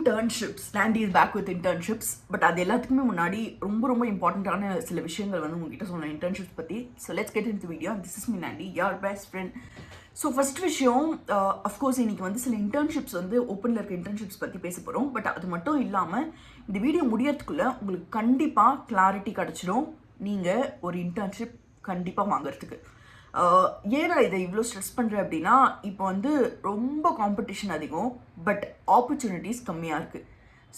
Internships Nandi is back with internships. But அது எல்லாத்துக்குமே முன்னாடி ரொம்ப இம்பார்ட்டண்ட்டான சில விஷயங்கள் வந்து உங்ககிட்ட சொன்னேன் இன்டர்ன்ஷிப்ஸ் பற்றி. So let's get in the video. This is me Nandi, your best friend. So first விஷயம், அஃப்கோர்ஸ் இன்னைக்கு வந்து சில இன்டர்ன்ஷிப்ஸ் வந்து ஓப்பனில் இருக்க இன்டர்ன்ஷிப்ஸ் பற்றி பேச போகிறோம். பட் அது மட்டும் இல்லாமல் இந்த வீடியோ முடியறதுக்குள்ளே உங்களுக்கு கண்டிப்பாக கிளாரிட்டி கிடச்சிடும் நீங்கள் ஒரு இன்டர்ன்ஷிப் கண்டிப்பாக வாங்குறதுக்கு. ஏன்னா இதை இவ்வளோ ஸ்ட்ரெஸ் பண்ணுறேன் அப்படின்னா, இப்போ வந்து ரொம்ப காம்படிஷன் அதிகம், பட் ஆப்பர்ச்சுனிட்டிஸ் கம்மியாக இருக்குது.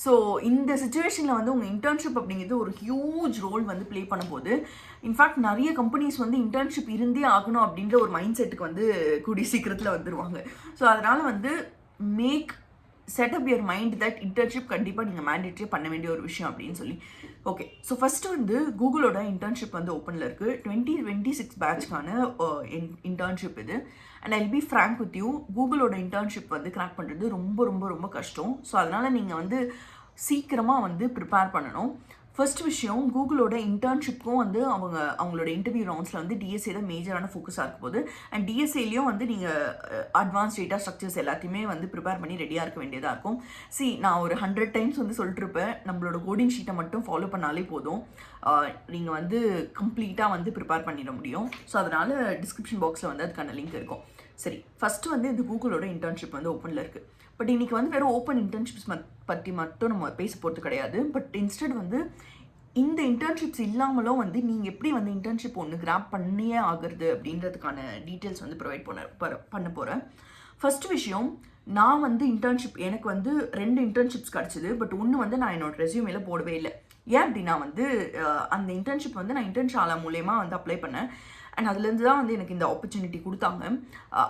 ஸோ இந்த சுச்சுவேஷனில் வந்து உங்கள் இன்டர்ன்ஷிப் அப்படிங்கிறது ஒரு ஹியூஜ் ரோல் வந்து ப்ளே பண்ணும்போது, இன்ஃபேக்ட் நிறைய கம்பெனிஸ் வந்து இன்டர்ன்ஷிப் இருந்தே ஆகணும் அப்படின்ற ஒரு மைண்ட் செட்டுக்கு வந்து கூடிய சீக்கிரத்தில் வந்துடுவாங்க. ஸோ அதனால் வந்து set up your mind that internship கண்டிப்பாக நீங்கள் மேண்டேட்டரி பண்ண வேண்டிய ஒரு விஷயம் அப்படின்னு சொல்லி. ஓகே, ஸோ ஃபஸ்ட்டு வந்து கூகுளோட இன்டர்ன்ஷிப் வந்து ஓப்பனில் இருக்குது. 2026 பேட்ச்க்கான இன்டர்ன்ஷிப் இது. And I'll be frank with you, கூகுளோட இன்டர்ன்ஷிப் வந்து கிராக் பண்ணுறது ரொம்ப கஷ்டம். ஸோ அதனால் நீங்கள் வந்து சீக்கிரமாக வந்து ப்ரிப்பேர் பண்ணணும். ஃபர்ஸ்ட் விஷயம், கூகுளோட இன்டர்ன்ஷிப்க்கும் வந்து அவங்களோட இன்டர்வியூ ரவுண்ட்ஸில் வந்து டிஎஸ்ஏ தான் மேஜரான ஃபோக்கஸாக இருக்க போது. அண்ட் டிஎஸ்ஏலையும் வந்து நீங்கள் அட்வான்ஸ் டேட்டா ஸ்ட்ரக்சர்ஸ் எல்லாத்தையுமே வந்து ப்ரிப்பேர் பண்ணி ரெடியாக இருக்க வேண்டியதாக இருக்கும். நான் ஒரு 100 டைம்ஸ் வந்து சொல்லிட்டுருப்பேன், நம்மளோட கோடிங் ஷீட்டை மட்டும் ஃபாலோ பண்ணாலே போதும், நீங்கள் வந்து கம்ப்ளீட்டாக வந்து ப்ரிப்பேர் பண்ணிட முடியும். ஸோ அதனால் டிஸ்கிரிப்ஷன் பாக்ஸில் வந்து அதுக்கான லிங்க் இருக்கும். சரி, ஃபஸ்ட்டு வந்து இந்த கூகுளோட இன்டர்ன்ஷிப் வந்து ஓப்பனில் இருக்குது. பட் இன்றைக்கி வந்து வெறும் ஓப்பன் இன்டர்ன்ஷிப்ஸ் பற்றி மட்டும் நம்ம பேச போகிறது கிடையாது. பட் இன்ஸ்டெட் வந்து இந்த இன்டர்ன்ஷிப்ஸ் இல்லாமலும் வந்து நீங்கள் எப்படி வந்து இன்டர்ன்ஷிப் ஒன்று கிராப் பண்ணியே ஆகுறது அப்படின்றதுக்கான டீட்டெயில்ஸ் வந்து ப்ரொவைட் பண்ண போகிறேன். ஃபர்ஸ்ட் விஷயம், நான் வந்து எனக்கு வந்து 2 இன்டர்ன்ஷிப்ஸ் கிடச்சிது. பட் ஒன்று வந்து நான் என்னோட ரெஸ்யூமேல போடவே இல்லை. ஏன் அப்படின்னா வந்து அந்த இன்டர்ன்ஷிப் வந்து நான் இன்டர்ன்ஷாலா மூலயமா வந்து அப்ளை பண்ணேன். அண்ட் அதுலேருந்து தான் வந்து எனக்கு இந்த ஆப்பர்ச்சுனிட்டி கொடுத்தாங்க.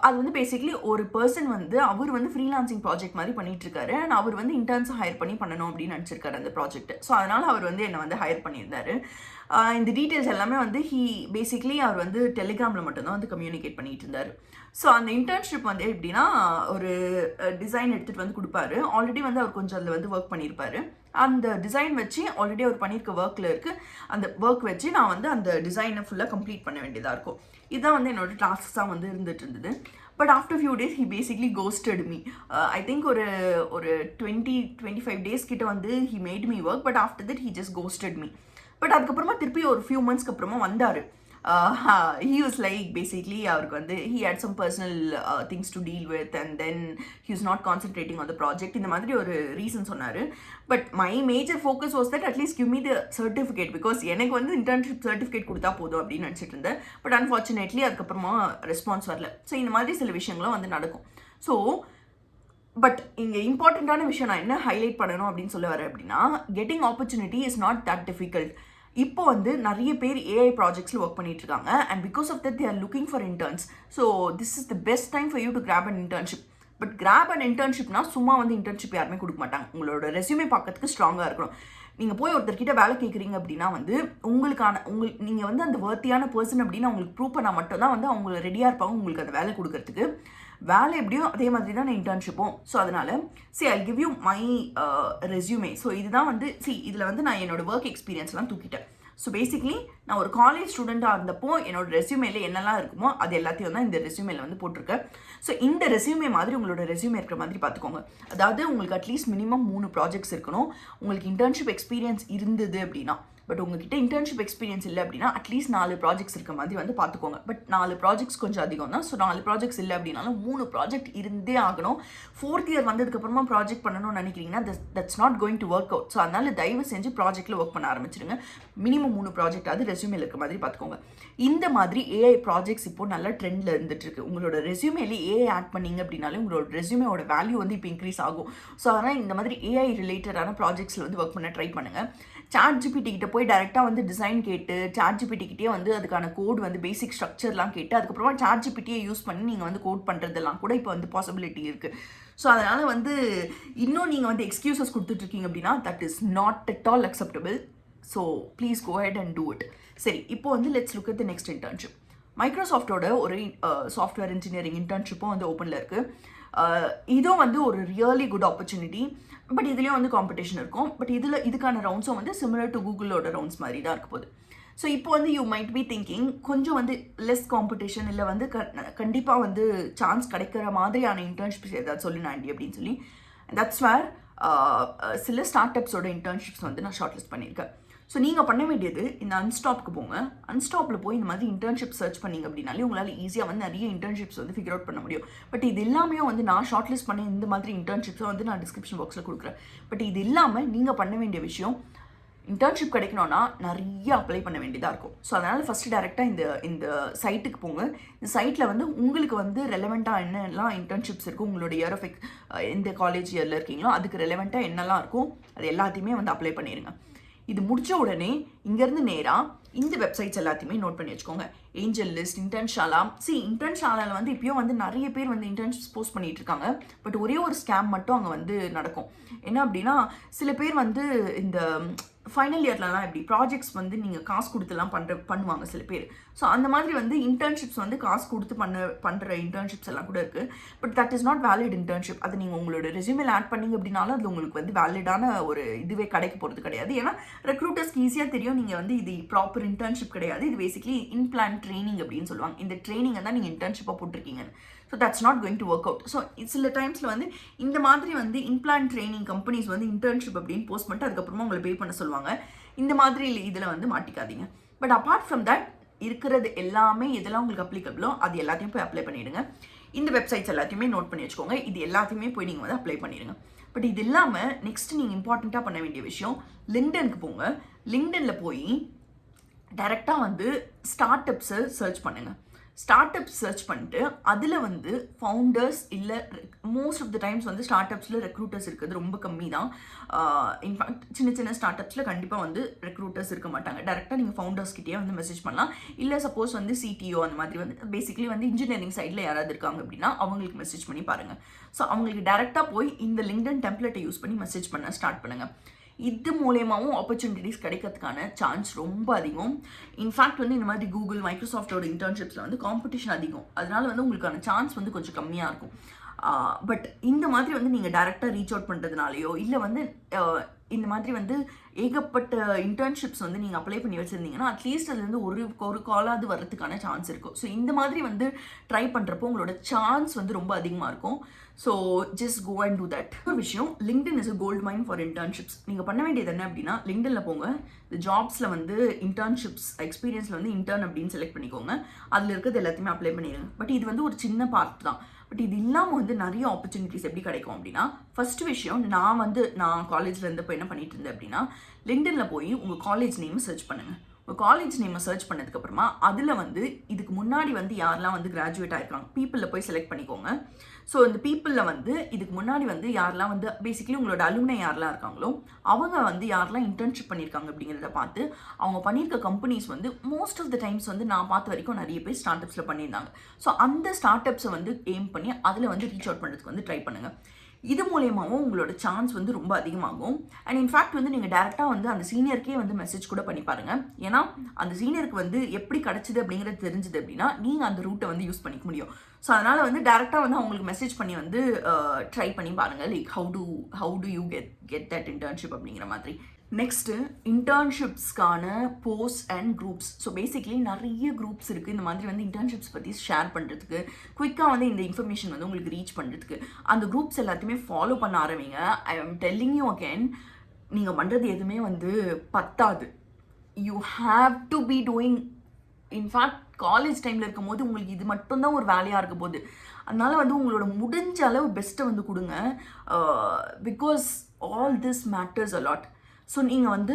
அது வந்து பேசிக்லி ஒரு பர்சன் வந்து அவர் வந்து ஃப்ரீலான்சிங் ப்ராஜெக்ட் மாதிரி பண்ணிகிட்ருக்காரு. அண்ட் அவர் வந்து இன்டர்ன்ஸை ஹையர் பண்ணணும் அப்படின்னு நினச்சிருக்காரு அந்த ப்ராஜெக்ட். ஸோ அதனால் அவர் வந்து என்னை வந்து ஹையர் பண்ணியிருந்தார். இந்த டீட்டெயில்ஸ் எல்லாமே வந்து அவர் வந்து டெலிகிராமில் மட்டும்தான் வந்து கம்யூனிகேட் பண்ணிகிட்டு இருந்தார். ஸோ அந்த இன்டர்ன்ஷிப் வந்து எப்படின்னா, ஒரு டிசைன் எடுத்துகிட்டு வந்து கொடுப்பாரு. ஆல்ரெடி வந்து அவர் கொஞ்சம் அதில் வந்து ஒர்க் பண்ணியிருப்பார். அந்த டிசைன் வச்சு ஆல்ரெடி அவர் பண்ணியிருக்க ஒர்க்கில் இருக்குது. அந்த ஒர்க் வச்சு நான் வந்து அந்த டிசைனை ஃபுல்லாக கம்ப்ளீட் பண்ண வேண்டியதாக இருக்கும். இதுதான் வந்து என்னோடய டாஸ்க்ஸாக வந்து இருந்துட்டு இருந்தது. But after few days he basically ghosted me. I think ஒரு 20-25 டேஸ் கிட்ட வந்து he made me work. But after that he just ghosted me. But அதுக்கப்புறமா திருப்பி ஒரு ஃபியூ மந்த்ஸ்க்கு அப்புறமா வந்தார். he was like basically அவருக்கு வந்து he had some personal things to deal with and then he was not concentrating on the project. இந்த மாதிரி ஒரு ரீசன் சொன்னார். But my major focus was that at least give me the certificate, because எனக்கு வந்து internship certificate கொடுத்தா போதும் அப்படின்னு நினச்சிட்டு இருந்தேன். பட் அன்ஃபார்ச்சுனேட்லி அதுக்கப்புறமா ரெஸ்பான்ஸ் வரல. ஸோ இந்த மாதிரி சில விஷயங்களும் வந்து நடக்கும். ஸோ பட் இங்கே இம்பார்ட்டண்ட்டான விஷயம் நான் என்ன ஹைலைட் பண்ணணும் அப்படின்னு சொல்ல வரேன் அப்படின்னா, getting opportunity is not that difficult. இப்போ வந்து நிறைய பேர் ஏஐ ப்ராஜெக்ட்ஸில் ஒர்க் பண்ணிட்டு இருக்காங்க. And because of that they are looking for interns. So this is the best time for you to grab an internship. But grab and இன்டர்ன்ஷிப்னா சும்மா வந்து இன்டர்ன்ஷிப் யாருமே கொடுக்க மாட்டாங்க. உங்களோட ரெஸ்யூமே பார்க்கறதுக்கு ஸ்ட்ராங்காக இருக்கணும். நீங்கள் போய் ஒருத்தர்கிட்ட வேலை கேட்குறீங்க அப்படின்னா வந்து நீங்கள் வந்து அந்த வர்த்தியான பர்சன் அப்படின்னு அவங்களுக்கு ப்ரூவ் பண்ணால் மட்டும்தான் வந்து அவங்க ரெடியாக இருப்பாங்க உங்களுக்கு அந்த வேலை கொடுக்கறதுக்கு. வேலை எப்படியோ அதே மாதிரி தான் இன்டர்ன்ஷிப்பும். ஸோ அதனால் I'll give you my resume. So இதுதான் வந்து இதில் வந்து நான் என்னோடய ஒர்க் எக்ஸ்பீரியன்ஸ்லாம் தூக்கிட்டேன். ஸோ பேசிக்லி நான் ஒரு காலேஜ் ஸ்டூடெண்ட்டாக இருந்தப்போ என்னோட ரெஸ்யூமேல என்னெல்லாம் இருக்குமோ அது எல்லாத்தையும் தான் இந்த ரெஸ்யூமேல வந்து போட்டிருக்கேன். ஸோ இந்த ரெஸ்யூமே மாதிரி உங்களோட ரெஸ்யூமே இருக்கிற மாதிரி பார்த்துக்கோங்க. அதாவது உங்களுக்கு அட்லீஸ்ட் மினிமம் 3 ப்ராஜெக்ட்ஸ் இருக்கணும். உங்களுக்கு இன்டர்ன்ஷிப் எக்ஸ்பீரியன்ஸ் இருந்தது அப்படின்னா. பட் உங்ககிட்ட இன்டர்ன்ஷிப் எக்ஸ்பீரியன்ஸ் இல்லை அப்படின்னா அட்லீஸ்ட் 4 ப்ராஜெக்ட்ஸ் இருக்க மாதிரி வந்து பார்த்துக்கோங்க. பட் 4 ப்ராஜெக்ட்ஸ் கொஞ்சம் அதிகம் தான். ஸோ 4 ப்ராஜெக்ட்ஸ் இல்லை அப்படின்னாலும் 3 ப்ராஜெக்ட் இருந்தே ஆகணும். 4th இயர் வந்ததுக்கப்புறமா ப்ராஜெக்ட் பண்ணணும்னு நினைக்கிறீங்கன்னா that's not going to work out. So அதனால் தயவு செஞ்சு ப்ராஜெக்ட்டில் ஒர்க் பண்ண ஆரம்பிச்சிருங்க. மினிமம் 3 ப்ராஜெக்ட் அது ரெஸ்யூமேல இருக்க மாதிரி பார்த்துக்கோங்க. இந்த மாதிரி ஏஐ ப்ராஜெக்ட்ஸ் இப்போ நல்ல ட்ரெண்டில் இருந்துட்டு இருக்கு. உங்களோட ரெஸ்யூமேலே ஏஐ ஆட் பண்ணிங்க அப்படின்னாலே உங்களோட ரெஸ்யூமேவோட வேல்யூ வந்து இப்போ இன்க்ரீஸ் ஆகும். ஸோ அதனால் இந்த மாதிரி ஏஐ ரிலேட்டடான ப்ராஜெக்ட்ஸில் வந்து ஒர்க் பண்ண ட்ரை பண்ணுங்கள். ChatGPT கிட்ட போய் டைரெக்டாக வந்து டிசைன் கேட்டு ChatGPT கிட்டே வந்து அதுக்கான கோட் வந்து பேசிக் ஸ்ட்ரக்சர்லாம் கேட்டு அதுக்கப்புறமா ChatGPTயை யூஸ் பண்ணி நீங்கள் வந்து கோட் பண்ணுறதெல்லாம் கூட இப்போ வந்து பாசிபிலிட்டி இருக்குது. ஸோ அதனால் வந்து இன்னும் நீங்கள் வந்து எக்ஸ்கியூசஸ் கொடுத்துட்ருக்கீங்க அப்படின்னா that is not at all acceptable. So please go head and do it. சரி, இப்போ வந்து let's look at the next internship. மைக்ரோசாஃப்டோட ஒரு சாஃப்ட்வேர் இன்ஜினியரிங் இன்டர்ன்ஷிப்பும் வந்து ஓப்பனில் இருக்குது. இதுவும் வந்து ஒரு ரியலி குட் ஆப்பர்ச்சுனிட்டி. பட் இதுலேயும் வந்து காம்படிஷன் இருக்கும். பட் இதுக்கான ரவுண்ட்ஸும் வந்து சிமிலர் டு கூகுளோட ரவுண்ட்ஸ் மாதிரி தான் இருக்க போகுது. ஸோ இப்போ வந்து யூ மைட் பி திங்கிங் கொஞ்சம் வந்து லெஸ் காம்படிஷன் இல்லை வந்து கண்டிப்பாக வந்து சான்ஸ் கிடைக்கிற மாதிரியான இன்டர்ன்ஷிப்ஸ் ஏதாவது சொல்லி நாண்டி அப்படின்னு சொல்லி. தட்ஸ் வேர் சில ஸ்டார்ட் அப்ஸோட இன்டர்ன்ஷிப்ஸ் வந்து நான் ஷார்ட் லிஸ்ட் பண்ணியிருக்கேன். ஸோ நீங்கள் பண்ண வேண்டியது இந்த அன்ஸ்டாப்க்கு போங்க. அன்ஸ்டாப்பில் போய் இந்த மாதிரி இன்டர்ன்ஷிப் சர்ச் பண்ணிங்க அப்படின்னாலே உங்களால் ஈஸியாக வந்து நிறைய இன்டர்ன்ஷிப்ஸ் வந்து ஃபிகர் அவுட் பண்ண முடியும். பட் இது எல்லாமே வந்து நான் ஷார்ட் லிஸ்ட் பண்ணி இந்த மாதிரி இன்டர்ன்ஷிப்ஸை வந்து நான் டிஸ்கிரிப்ஷன் பாக்ஸில் கொடுக்குறேன். பட் இது இல்லாமல் நீங்கள் பண்ண வேண்டிய விஷயம், இன்டர்ன்ஷிப் கிடைக்கணும்னா நிறைய அப்ளை பண்ண வேண்டியதாக இருக்கும். ஸோ அதனால் ஃபஸ்ட்டு டேரெக்டாக இந்த சைட்டுக்கு போங்க. இந்த சைட்டில் வந்து உங்களுக்கு வந்து ரெலவெண்ட்டாக என்னெல்லாம் இன்டர்ன்ஷிப்ஸ் இருக்கும், உங்களோட இயர் ஆஃப் எந்த காலேஜ் இயரில் இருக்கீங்களோ அதுக்கு ரெலவெண்ட்டாக என்னெல்லாம் இருக்கும் அது எல்லாத்தையுமே வந்து அப்ளை பண்ணிடுங்க. இது முடிச்ச உடனே இங்கேருந்து நேராக இந்த வெப்சைட்ஸ் எல்லாத்தையுமே நோட் பண்ணி வச்சுக்கோங்க. Angel list, Internshala. இன்டர்ன்ஷாலாவில் வந்து இப்போயும் வந்து நிறைய பேர் வந்து இன்டர்ன்ஷிப்ஸ் போஸ்ட் பண்ணிட்டு இருக்காங்க. பட் ஒரே ஒரு ஸ்கேம் மட்டும் அங்கே வந்து நடக்கும். என்ன அப்படின்னா, சில பேர் வந்து இந்த ஃபைனல் இயர்லலாம் எப்படி ப்ராஜெக்ட்ஸ் வந்து நீங்கள் காசு கொடுத்துலாம் பண்ணுவாங்க சில பேர். ஸோ அந்த மாதிரி வந்து இன்டர்ன்ஷிப்ஸ் வந்து காசு கொடுத்து பண்ணுற இன்டர்ன்ஷிப்ஸ் எல்லாம் கூட இருக்குது. But that is not valid internship. அது நீங்கள் உங்களோட ரெஸ்யூமேல ஆட் பண்ணிங்க அப்படின்னாலும் அது உங்களுக்கு வந்து வேலிடான ஒரு இதுவே கிடைக்க போகிறது கிடையாது. ஏன்னா ரெக்ரூட்டர்ஸ்க்கு ஈஸியாக தெரியும் நீங்கள் வந்து இது ப்ராப்பர் இன்டர்ன்ஷிப் கிடையாது, இது பேசிக்லி இன்பிளான் ட்ரைனிங் அப்படின்னு சொல்லுவாங்க. இந்த ட்ரைனிங்கை தான் நீங்கள் இன்டர்ன்ஷிப்பாக போட்டிருக்கீங்கன்னு. So that's not going to work out. So சில டைம்ஸில் வந்து இந்த மாதிரி வந்து இன்பிளான் ட்ரைனிங் கம்பெனிஸ் வந்து இன்டர்ன்ஷிப் அப்படின்னு போஸ்ட் பண்ணிட்டு அதுக்கப்புறமா உங்களை பே பண்ண சொல்லுவாங்க. இந்த மாதிரி இதில் வந்து மாட்டிக்காதீங்க. பட் அப்பார்ட் ஃப்ரம் தட் இருக்கிறது எல்லாமே எதெல்லாம் உங்களுக்கு அப்ளிகபிளோ அது எல்லாத்தையும் போய் அப்ளை பண்ணிவிடுங்க. இந்த வெப்சைட்ஸ் எல்லாத்தையுமே நோட் பண்ணி வச்சுக்கோங்க. இது எல்லாத்தையுமே போய் நீங்கள் வந்து அப்ளை பண்ணிடுங்க. பட் இது இல்லாமல் நெக்ஸ்ட் நீங்கள் இம்பார்ட்டண்ட்டாக பண்ண வேண்டிய விஷயம், லிங்க்டின்க்கு போங்க. லிங்க்டின்ல போய் டைரெக்டாக வந்து ஸ்டார்ட் அப்ஸை சர்ச் பண்ணுங்கள். ஸ்டார்ட் அப்ஸ் சர்ச் பண்ணிட்டு அதில் வந்து ஃபவுண்டர்ஸ் இல்லை மோஸ்ட் ஆஃப் த டைம்ஸ் வந்து ஸ்டார்ட் அப்ஸில் ரெக்ரூட்டர்ஸ் இருக்கிறது ரொம்ப கம்மி தான். இன்ஃபேக்ட் சின்ன ஸ்டார்ட் அப்ஸில் கண்டிப்பாக வந்து ரெக்ரூட்டர்ஸ் இருக்க மாட்டாங்க. டேரெக்டாக நீங்கள் ஃபவுண்டர்ஸ்கிட்டே வந்து மெசேஜ் பண்ணலாம். இல்லை சப்போஸ் வந்து சிடிஓ அந்த மாதிரி வந்து பேசிக்கலி வந்து இன்ஜினியரிங் சைடில் யாராவது இருக்காங்க அப்படின்னா அவங்களுக்கு மெசேஜ் பண்ணி பாருங்கள். ஸோ அவங்களுக்கு டேரெக்டாக போய் இந்த லிங்க்டின் டெம்ப்ளேட்டை யூஸ் பண்ணி மெசேஜ் பண்ண ஸ்டார்ட் பண்ணுங்கள். இது மூலயமாவும் ஆப்பர்ச்சுனிட்டிஸ் கிடைக்கிறதுக்கான சான்ஸ் ரொம்ப அதிகம். இன்ஃபேக்ட் வந்து இந்த மாதிரி கூகுள், மைக்ரோசாஃப்டோட இன்டர்ன்ஷிப்ஸில் வந்து காம்படிஷன் அதிகம். அதனால வந்து உங்களுக்கான சான்ஸ் வந்து கொஞ்சம் கம்மியாக இருக்கும். பட் இந்த மாதிரி வந்து நீங்கள் டைரெக்டாக ரீச் அவுட் பண்ணுறதுனாலையோ இல்லை வந்து இந்த மாதிரி வந்து ஏகப்பட்ட இன்டர்ன்ஷிப்ஸ் வந்து நீங்கள் அப்ளை பண்ணி வச்சுருந்தீங்கன்னா அட்லீஸ்ட் அதுலேருந்து ஒரு காலாவது வர்றதுக்கான சான்ஸ் இருக்கும். ஸோ இந்த மாதிரி வந்து ட்ரை பண்ணுறப்போ உங்களோட சான்ஸ் வந்து ரொம்ப அதிகமாக இருக்கும். So just go and do that. ஒரு விஷயம், LinkedIn is a gold mine for internships. நீங்கள் பண்ண வேண்டியது என்ன அப்படின்னா, லிங்க்டின்ல போங்க. இந்த ஜாப்ஸில் வந்து இன்டர்ன்ஷிப்ஸ் எக்ஸ்பீரியன்ஸில் வந்து இன்டர்ன் அப்படின்னு செலக்ட் பண்ணிக்கோங்க. அதில் இருக்கிறது எல்லாத்தையுமே அப்ளை பண்ணிடுங்க. பட் இது வந்து ஒரு சின்ன பார்ட் தான். பட் இது இல்லாமல் வந்து நிறைய ஆப்பர்ச்சுனிட்டிஸ் எப்படி கிடைக்கும் அப்படின்னா, ஃபர்ஸ்ட் விஷயம், நான் காலேஜில் இருந்தப்போ என்ன பண்ணிட்டு இருந்தேன் அப்படின்னா, லிங்க்டின்ல போய் உங்கள் காலேஜ் நேம் சர்ச் பண்ணுங்கள். உங்கள் காலேஜ் நேமை சர்ச் பண்ணதுக்கப்புறமா அதில் வந்து இதுக்கு முன்னாடி வந்து யாரெல்லாம் வந்து கிராஜுவேட் ஆகிருக்காங்க பீப்புளில் போய் செலக்ட் பண்ணிக்கோங்க. ஸோ இந்த பீப்புளில் வந்து இதுக்கு முன்னாடி வந்து யாரெல்லாம் வந்து பேசிக்கலி உங்களோட அலுமினை யாரெல்லாம் இருக்காங்களோ அவங்க வந்து யாரெல்லாம் இன்டர்ன்ஷிப் பண்ணியிருக்காங்க அப்படிங்கிறத பார்த்து அவங்க பண்ணியிருக்க கம்பெனிஸ் வந்து மோஸ்ட் ஆஃப் த டைம்ஸ் வந்து நான் பார்த்த வரைக்கும் நிறைய பேர் ஸ்டார்ட் அப்ஸில் பண்ணியிருந்தாங்க. ஸோ அந்த ஸ்டார்ட் அப்ஸை வந்து எய்ம் பண்ணி அதில் வந்து ரீச் அவுட் பண்ணுறதுக்கு வந்து ட்ரை பண்ணுங்கள். இது மூலயமாவும் உங்களோட சான்ஸ் வந்து ரொம்ப அதிகமாகும். அண்ட் இன்ஃபேக்ட் வந்து நீங்கள் டேரெக்டாக வந்து அந்த சீனியருக்கே வந்து மெசேஜ் கூட பண்ணி பாருங்கள். ஏன்னா அந்த சீனியருக்கு வந்து எப்படி கிடச்சிது அப்படிங்கிறது தெரிஞ்சுது அப்படின்னா நீங்கள் அந்த ரூட்டை வந்து யூஸ் பண்ணிக்க முடியும். ஸோ அதனால் வந்து டேரெக்டாக வந்து அவங்களுக்கு மெசேஜ் பண்ணி வந்து ட்ரை பண்ணி பாருங்கள். Like how do you get that internship அப்படிங்கிற மாதிரி. நெக்ஸ்ட்டு இன்டர்ன்ஷிப்ஸ்க்கான post and groups. So basically நிறைய குரூப்ஸ் இருக்குது இந்த மாதிரி வந்து இன்டர்ன்ஷிப்ஸ் பற்றி ஷேர் பண்ணுறதுக்கு, குயிக்காக வந்து இந்த இன்ஃபர்மேஷன் வந்து உங்களுக்கு ரீச் பண்ணுறதுக்கு. அந்த குரூப்ஸ் எல்லாத்தையுமே ஃபாலோ பண்ண ஆரம்பிங்க. I am telling you again, நீங்கள் பண்ணுறது எதுவுமே வந்து பத்தாது. You have to be doing. In fact college டைமில் இருக்கும் போது உங்களுக்கு இது மட்டும்தான் ஒரு வேலையாக இருக்க போகுது. அதனால் வந்து உங்களோட முடிஞ்ச அளவு பெஸ்ட்டை வந்து கொடுங்க. Because all this matters a lot. So நீங்கள் வந்து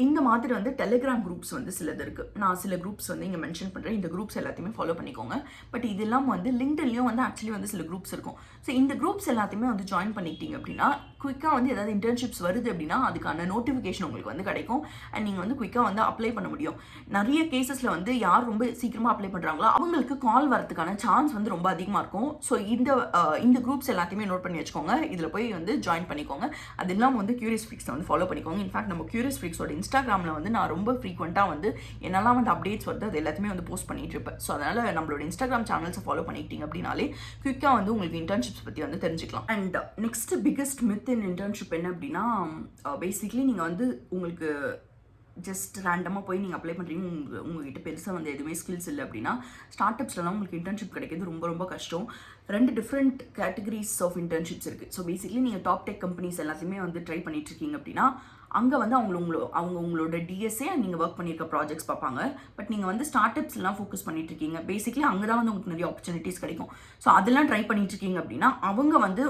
இந்த மாதிரி வந்து டெலிகிராம் குரூப்ஸ் வந்து சிலது இருக்குது. நான் சில குரூப்ஸ் வந்து இங்கே மென்ஷன் பண்ணுறேன். இந்த குரூப்ஸ் எல்லாத்தையுமே ஃபாலோ பண்ணிக்கோங்க. பட் இது இல்லாமல் வந்து லிங்க்டின்லையும் வந்து ஆக்சுவலி வந்து சில குரூப்ஸ் இருக்கும். ஸோ இந்த குரூப்ஸ் எல்லாத்தையுமே வந்து ஜாயின் பண்ணிக்கிட்டீங்க அப்படின்னா குயிக்காக வந்து ஏதாவது இன்டர்ன்ஷிப்ஸ் வருது அப்படின்னா அதுக்கான நோட்டிஃபிகேஷன் உங்களுக்கு வந்து கிடைக்கும். அண்ட் நீங்கள் வந்து குயிக்காக வந்து அப்ளை பண்ண முடியும். நிறைய கேசஸில் வந்து யார் ரொம்ப சீக்கிரமாக அப்ளை பண்ணுறாங்களோ அவங்களுக்கு கால் வரதுக்கான சான்ஸ் வந்து ரொம்ப அதிகமாக இருக்கும். ஸோ இந்த குரூப்ஸ் எல்லாத்தையுமே நோட் பண்ணி வச்சுக்கோங்க. இதில் போய் வந்து ஜாயின் பண்ணிக்கோங்க. அது இல்லாமல் வந்து கியூரியஸ் ஃப்ரீக்ஸை வந்து ஃபாலோ பண்ணிக்கோங்க. இன்ஃபேக்ட் நம்ம கியூரியஸ் ஃப்ரீக்ஸோட இன்ஸ்டாகிராமில் வந்து நான் ரொம்ப ஃப்ரீக்வெண்ட்டாக வந்து என்னெல்லாம் வந்து அப்டேட்ஸ் வருது அது எல்லாத்தையுமே வந்து போஸ்ட் பண்ணிட்டு இருப்பேன். ஸோ அதனால் நம்மளோட இன்ஸ்டாகிராம் சேனல்ஸை ஃபாலோ பண்ணிக்கிட்டீங்க அப்படின்னாலே குயிக்காக வந்து உங்களுக்கு இன்டர்ன்ஷிப்ஸ் பற்றி வந்து தெரிஞ்சுக்கலாம். And next biggest myth in internship என்ன அப்படின்னா, பேசிக்லி நீங்கள் வந்து உங்களுக்கு ஜஸ்ட் ரேண்டமாக போய் நீங்கள் அப்ளை பண்ணுறீங்க, உங்ககிட்ட பெருசாக வந்து எதுவுமே ஸ்கில்ஸ் இல்லை அப்படின்னா ஸ்டார்ட் அப்ஸ்லாம் உங்களுக்கு இன்டர்ன்ஷிப் கிடைக்கிறது ரொம்ப ரொம்ப கஷ்டம். 2 டிஃப்ரெண்ட் கேட்டகரிஸ் ஆஃப் இன்டர்ன்ஷிப்ஸ் இருக்குது. ஸோ பேசிக்லி நீங்கள் டாப் டெக் கம்பெனிஸ் எல்லாத்தையுமே வந்து ட்ரை பண்ணிட்டுருக்கீங்க அப்படின்னா அங்கே வந்து உங்களோட டிஎஸ்ஏ நீங்கள் ஒர்க் பண்ணியிருக்க ப்ராஜெக்ட்ஸ் பார்ப்பாங்க. பட் நீங்கள் வந்து ஸ்டார்ட் அப்ஸ்லாம் ஃபோக்கஸ் பண்ணிட்டு இருக்கீங்க, பேசிக்லி அங்கே தான் வந்து உங்களுக்கு நிறைய ஆப்பர்ச்சுனிட்டிஸ் கிடைக்கும். ஸோ அதெல்லாம் ட்ரை பண்ணிட்டு இருக்கீங்க அப்படின்னா அவங்க வந்து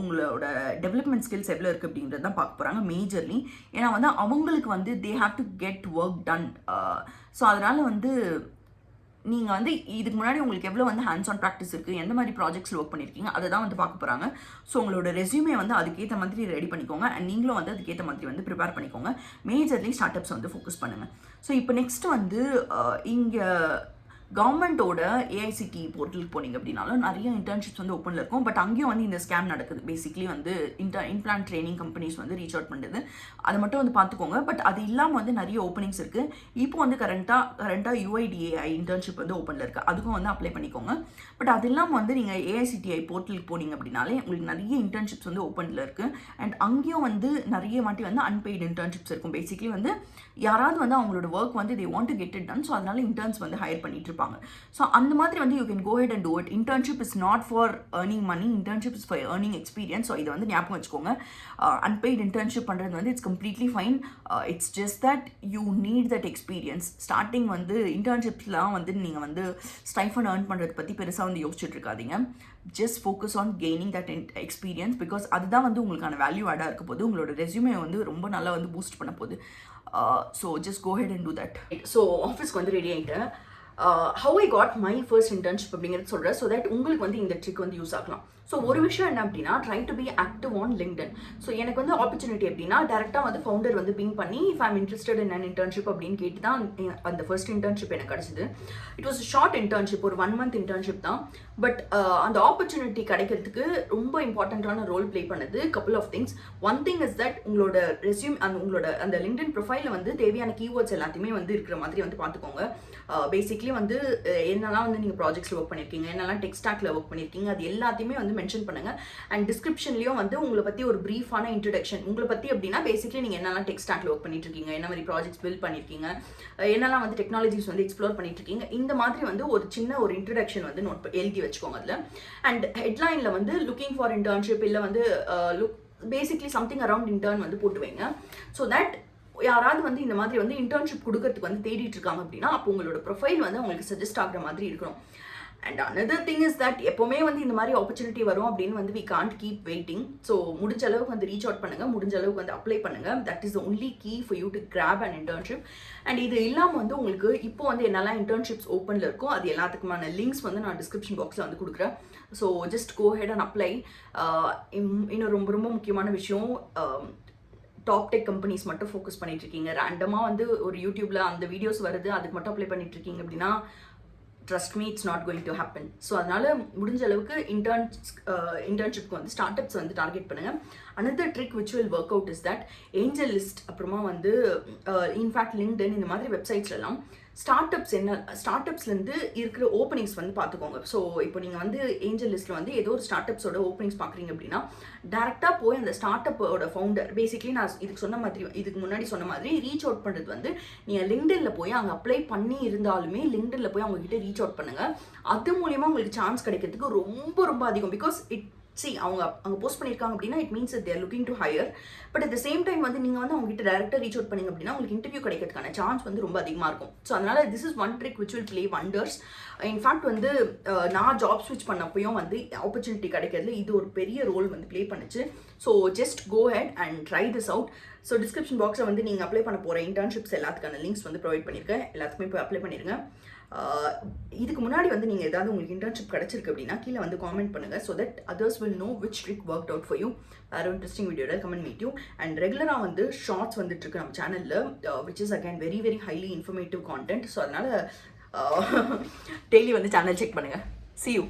உங்களோட டெவலப்மெண்ட் ஸ்கில்ஸ் எவ்வளோ இருக்குது அப்படின்றது தான் பார்க்க போகிறாங்க மேஜர்லி. ஏன்னா வந்து அவங்களுக்கு வந்து they have to get work done. So அதனால் வந்து நீங்கள் வந்து இதுக்கு முன்னாடி உங்களுக்கு எவ்வளோ வந்து ஹேண்ட்ஸ் ஆன் ப்ராக்டிஸ் இருக்குது, எந்த மாதிரி ப்ராஜெக்ட்ஸில் ஒர்க் பண்ணியிருக்கீங்க, அதை தான் வந்து பார்க்க போகிறாங்க. ஸோ உங்களோட ரெஸ்யூமே வந்து அதுக்கேற்ற மாதிரி ரெடி பண்ணிக்கோங்க. அண்ட் நீங்களும் வந்து அதுக்கேற்ற மாதிரி வந்து ப்ரிப்பேர் பண்ணிக்கோங்க. மேஜர்லி ஸ்டார்ட் அப்ஸ் வந்து ஃபோக்கஸ் பண்ணுங்கள். ஸோ இப்போ நெக்ஸ்ட் வந்து இங்கே கவர்மெண்ட்டோட ஏஐசிடி போர்ட்டலுக்கு போனீங்க அப்படின்னாலும் நிறைய இன்டர்ன்ஷிப்ஸ் வந்து ஓப்பனில் இருக்கும். பட் அங்கேயும் வந்து இந்த ஸ்கேம் நடக்குது. பேசிக்லி வந்து இன்பிளான்ட் ட்ரைனிங் கம்பெனிஸ் வந்து ரீச் அவுட் பண்ணுறது, அதை மட்டும் வந்து பார்த்துக்கோங்க. பட் அது இல்லாமல் வந்து நிறைய ஓப்பனிங்ஸ் இருக்குது. இப்போ வந்து கரண்ட்டாக யூஐடிஏஐ இன்டர்ன்ஷிப் வந்து ஓப்பனில் இருக்குது, அதுக்கும் வந்து அப்ளை பண்ணிக்கோங்க. பட் அது இல்லாமல் வந்து நீங்கள் ஏஐசிடிஐ போர்ட்டலுக்கு போனீங்க அப்படின்னாலே உங்களுக்கு நிறைய இன்டர்ன்ஷிப்ஸ் வந்து ஓப்பனில் இருக்குது. அண்ட் அங்கேயும் வந்து நிறைய வாட்டி வந்து அன்பெய்டு இன்டர்ன்ஷிப்ஸ் இருக்கும். பேசிக்லி வந்து யாராவது வந்து அவங்களோட ஒர்க் வந்து they want to get it done, so அதனால இன்டர்ன்ஸ் வந்து ஹையர் பண்ணிட்டு இருப்பாங்க. ஸோ அந்த மாதிரி வந்து you can go head and do it. Internship is not for earning money, internship is for earning experience. So இதை வந்து ஞாபகம் வச்சுக்கோங்க. அன்பெய்டு இன்டர்ன்ஷிப் பண்ணுறது வந்து it's completely fine. It's just that you need that experience. Starting வந்து இன்டர்ன்ஷிப்ஸ்லாம் வந்து நீங்கள் வந்து ஸ்டைஃபன் ஏர்ன் பண்ணுறது பற்றி பெருசாக வந்து யோசிச்சுட்டு இருக்காதீங்க. Just focus on gaining that experience, because அதுதான் வந்து உங்களுக்கான வேல்யூ ஆடாக இருக்க போது. உங்களோட ரெஸ்யூமே வந்து ரொம்ப நல்லா வந்து பூஸ்ட் பண்ண போகுது. So just go head and do that. So ஆஃபீஸ்க்கு வந்து ரெடி ஆகிட்டேன். How I got my first internship அப்படிங்கிறது சொல்கிறேன். ஸோ தட் உங்களுக்கு வந்து இந்த ட்ரிக் வந்து யூஸ் ஆகலாம். ஸோ ஒரு விஷயம் என்ன அப்படின்னா, try to be active on LinkedIn. So எனக்கு வந்து ஆப்பர்ச்சுனிட்டி அப்படின்னா டேரெக்டாக வந்து ஃபவுண்டர் வந்து பிங் பண்ணி if I'm interested in an internship அப்படின்னு கேட்டு தான் அந்த ஃபர்ஸ்ட் இன்டர்ன்ஷிப் எனக்கு கிடச்சிது. இட் வாஸ் ஷார்ட் இன்டர்ன்ஷிப், ஒரு 1 month இன்டர்ன்ஷிப் தான். பட் அந்த ஆப்பர்ச்சுனிட்டி கிடைக்கிறதுக்கு ரொம்ப இம்பார்ட்டண்ட்டான ரோல் ப்ளே பண்ணுது couple of things. One thing is that உங்களோட ரெஸ்யூம் உங்களோட அந்த லிங்க்டின் ப்ரொஃபைலில் வந்து தேவையான கீவேர்ட்ஸ் எல்லாத்தையுமே வந்து இருக்கிற மாதிரி வந்து பார்த்துக்கோங்க. பேசிக்லி வந்து என்னெல்லாம் வந்து நீங்கள் ப்ராஜெக்ட்ஸில் ஒர்க் பண்ணியிருக்கீங்க, என்னெல்லாம் டெக் ஸ்டாக்ல ஒர்க் பண்ணியிருக்கீங்க, அது எல்லாத்தையுமே வந்து மென்ஷன் பண்ணுங்கள். அண்ட் டிஸ்கிரிப்ஷன்லையும் வந்து உங்களை பற்றி ஒரு ப்ரீஃபான இன்ட்ரடக்ஷன், உங்களை பற்றி அப்படின்னா பேசிக்லி நீங்கள் என்னெல்லாம் டெக் ஸ்டாக்ல ஒர்க் பண்ணிட்டு இருக்கீங்க, என்ன மாதிரி ப்ராஜெக்ட்ஸ் பில்ட் பண்ணியிருக்கீங்க, என்னெல்லாம் வந்து டெக்னாலஜிஸ் வந்து எக்ஸ்ப்ளோர் பண்ணிட்டு இருக்கீங்க, இந்த மாதிரி வந்து ஒரு சின்ன ஒரு இன்ட்ரடக்ஷன் வந்து எழுதி வச்சுக்கோங்க அதில். அண்ட் ஹெட்லைனில் வந்து லுக்கிங் ஃபார் இன்டர்ன்ஷிப் இல்லை வந்து பேசிக்லி சம்திங் அரவுண்ட் இன்டர்ன் வந்து போட்டு வைங்க. ஸோ தட் யாராவது வந்து இந்த மாதிரி வந்து இன்டர்ன்ஷிப் கொடுக்கறதுக்கு வந்து தேடிட்டு இருக்காங்க அப்படின்னா அப்போ உங்களோட ப்ரொஃபைல் வந்து அவங்களுக்கு சஜஸ்ட் ஆகிற மாதிரி இருக்கணும். And another thing is that எப்போவுமே வந்து இந்த மாதிரி ஆப்பர்ச்சுனிட்டி வரும் அப்படின்னு வந்து we can't keep waiting. So முடிஞ்ச அளவுக்கு வந்து ரீச் அவுட் பண்ணுங்கள், முடிஞ்ச அளவுக்கு வந்து அப்ளை பண்ணுங்கள். That is the only key for you to grab an internship. And இது இல்லாமல் வந்து உங்களுக்கு இப்போ வந்து என்னெல்லாம் இன்டர்ன்ஷிப்ஸ் ஓப்பனில் இருக்கும் அது எல்லாத்துக்குமான லிங்க்ஸ் வந்து நான் டிஸ்கிரிப்ஷன் பாக்ஸில் வந்து கொடுக்குறேன். So just go head and apply. இன்னும் ரொம்ப ரொம்ப முக்கியமான விஷயம், டாப் டெக் கம்பெனிஸ் மட்டும் ஃபோக்கஸ் பண்ணிட்டு இருக்கீங்க, ரேண்டமாக வந்து ஒரு யூடியூப்ல அந்த வீடியோஸ் வருது அதுக்கு மட்டும் அப்ளை பண்ணிட்டு இருக்கீங்க அப்படின்னா trust me it's not going to happen. So அதனால முடிஞ்ச அளவுக்கு இன்டர்ன்ஷிப்க்கு வந்து ஸ்டார்ட் அப்ஸ் வந்து டார்கெட் பண்ணுங்க. Another trick which will work out is that angel list, அப்புறமா வந்து இன்ஃபேக்ட் லிங்க்டின் இந்த மாதிரி வெப்சைட்ஸ்லாம் ஸ்டார்ட் அப்ஸ்லேருந்து இருக்கிற ஓப்பனிங்ஸ் வந்து பார்த்துக்கோங்க. ஸோ இப்போ நீங்கள் வந்து ஏஞ்சல் லிஸ்ட்டில் வந்து ஏதோ ஒரு ஸ்டார்ட் அப்ஸோட ஓப்பனிங்ஸ் பார்க்குறீங்க அப்படின்னா டேரெக்டாக போய் அந்த ஸ்டார்ட் அப்போட ஃபவுண்டர், பேசிக்லி நான் இதுக்கு முன்னாடி சொன்ன மாதிரி ரீச் அவுட் பண்ணுறது வந்து நீங்கள் லிங்க்டின்ல போய் அங்கே அப்ளை பண்ணி இருந்தாலுமே லிங்க்டின்ல போய் அவங்ககிட்ட ரீச் அவுட் பண்ணுங்கள். அது மூலியமாக உங்களுக்கு சான்ஸ் கிடைக்கிறதுக்கு ரொம்ப ரொம்ப அதிகம். பிகாஸ் அவங்க அங்கே போஸ்ட் பண்ணியிருக்காங்க அப்படின்னா it means they're looking to hire. But at the same time வந்து நீங்கள் வந்து அவங்ககிட்ட டேரெக்டாக ரீச் அவுட் பண்ணிங்க அப்படின்னா உங்களுக்கு இன்டர்வியூ கிடைக்கிறதுக்கான சான்ஸ் வந்து ரொம்ப அதிகமாக இருக்கும். ஸோ அதனால this is one trick which will play wonders. In fact வந்து நான் ஜாப் ஸ்விட்ச் பண்ணப்பையும் வந்து ஆப்பர்ச்சுனிட்டி கிடைக்கிறதுல இது ஒரு பெரிய ரோல் வந்து ப்ளே பண்ணுச்சு. So just go head and try this out. So description பாக்ஸில் வந்து நீங்கள் அப்ளை பண்ண போகிற இன்டர்ன்ஷிப்ஸ் எல்லாத்துக்கான லிங்க்ஸ் வந்து ப்ரொவைட் பண்ணியிருக்கேன். எல்லாத்துக்குமே போய் அப்ளை பண்ணிடுங்க. இதுக்கு முன்னாடி வந்து நீங்கள் ஏதாவது உங்களுக்கு இன்டர்ன்ஷிப் கிடச்சிருக்கு அப்படின்னா கீழே வந்து காமெண்ட் பண்ணுங்கள். So that others will know which trick work out for you. வேறு இன்ட்ரெஸ்டிங் வீடியோட கமெண்ட் மீட் யூ. அண்ட் ரெகுலராக வந்து ஷார்ட்ஸ் வந்துட்டு இருக்கு நம்ம சேனலில், which is again very very highly informative content. So அதனால் டெய்லி வந்து சேனல் செக் பண்ணுங்கள். See you.